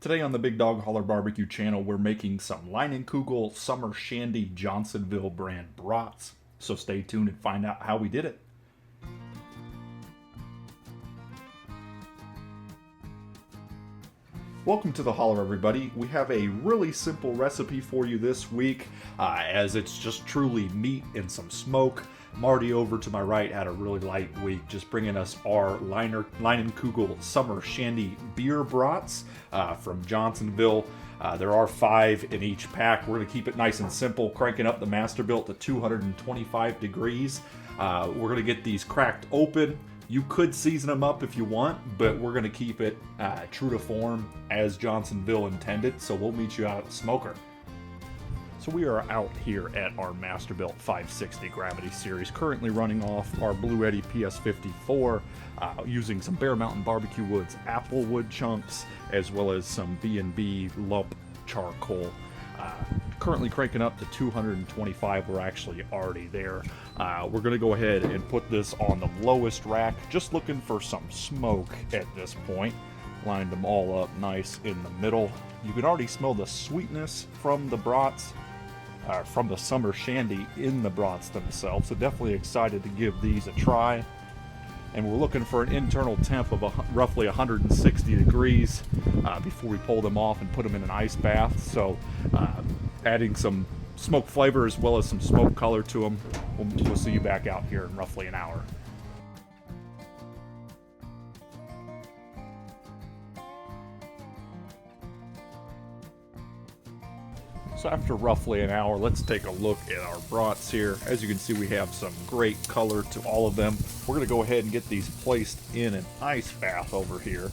Today on the Big Dog Holler Barbecue channel, we're making some Leinenkugel Summer Shandy Johnsonville brand brats. So stay tuned and find out how we did it. Welcome to the Holler, everybody. We have a really simple recipe for you this week, as it's just truly meat and some smoke. Marty over to my right had a really light week, just bringing us our Leinenkugel Summer Shandy Beer Bratwursts from Johnsonville. There are 5 in each pack. We're going to keep it nice and simple, cranking up the Masterbuilt to 225 degrees. We're going to get these cracked open. You could season them up if you want, but we're going to keep it true to form as Johnsonville intended, so we'll meet you out at the smoker. So we are out here at our Masterbuilt 560 Gravity Series, currently running off our Blue Eddy PS54, using some Bear Mountain Barbecue Woods apple wood chunks, as well as some B&B lump charcoal. Currently cranking up to 225. We're actually already there. We're going to go ahead and put this on the lowest rack, just looking for some smoke at this point. Lined them all up nice in the middle. You can already smell the sweetness from the brats, from the Summer Shandy in the brats themselves, so definitely excited to give these a try. And we're looking for an internal temp of roughly 160 degrees before we pull them off and put them in an ice bath. So adding some smoke flavor as well as some smoke color to them. We'll see you back out here in roughly an hour. So after roughly an hour, let's take a look at our brats here. As you can see, we have some great color to all of them. We're going to go ahead and get these placed in an ice bath over here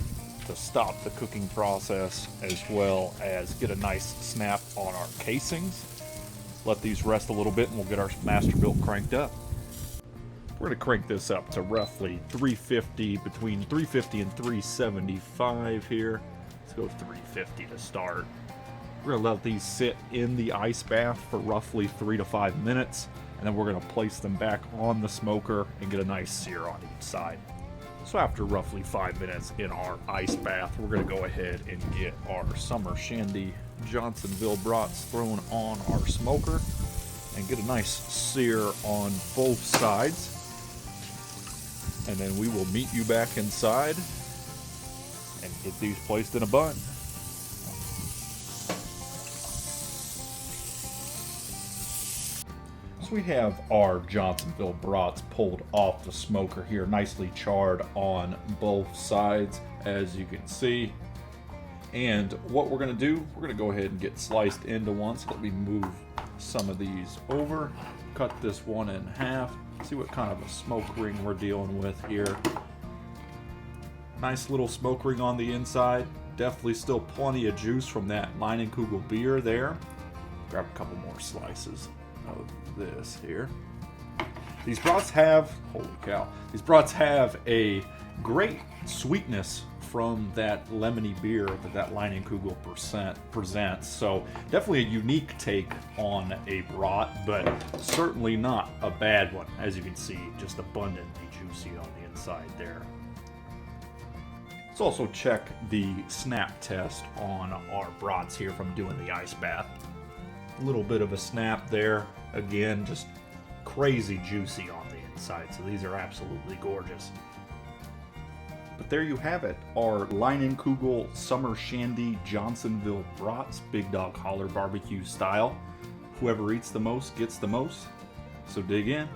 to stop the cooking process, as well as get a nice snap on our casings. Let these rest a little bit and we'll get our Masterbuilt cranked up. We're going to crank this up to roughly 350, between 350 and 375 here. Let's go 350 to start. We're going to let these sit in the ice bath for roughly 3 to 5 minutes, and then we're going to place them back on the smoker and get a nice sear on each side. So after roughly 5 minutes in our ice bath, we're going to go ahead and get our Summer Shandy Johnsonville brats thrown on our smoker and get a nice sear on both sides. And then we will meet you back inside and get these placed in a bun. We have our Johnsonville brats pulled off the smoker here, nicely charred on both sides, as you can see. And what we're going to do, we're going to go ahead and get sliced into one. So let me move some of these over, cut this one in half, see what kind of a smoke ring we're dealing with here. Nice little smoke ring on the inside. Definitely still plenty of juice from that Leinenkugel beer there. Grab a couple more slices of this here. These brats have, holy cow, these brats have a great sweetness from that lemony beer that Leinenkugel presents. So definitely a unique take on a brat, but certainly not a bad one. As you can see, just abundantly juicy on the inside there. Let's also check the snap test on our brats here from doing the ice bath. A little bit of a snap there. Again, just crazy juicy on the inside. So these are absolutely gorgeous. But there you have it. Our Leinenkugel Summer Shandy Johnsonville brats, Big Dog Holler barbecue style. Whoever eats the most gets the most. So dig in.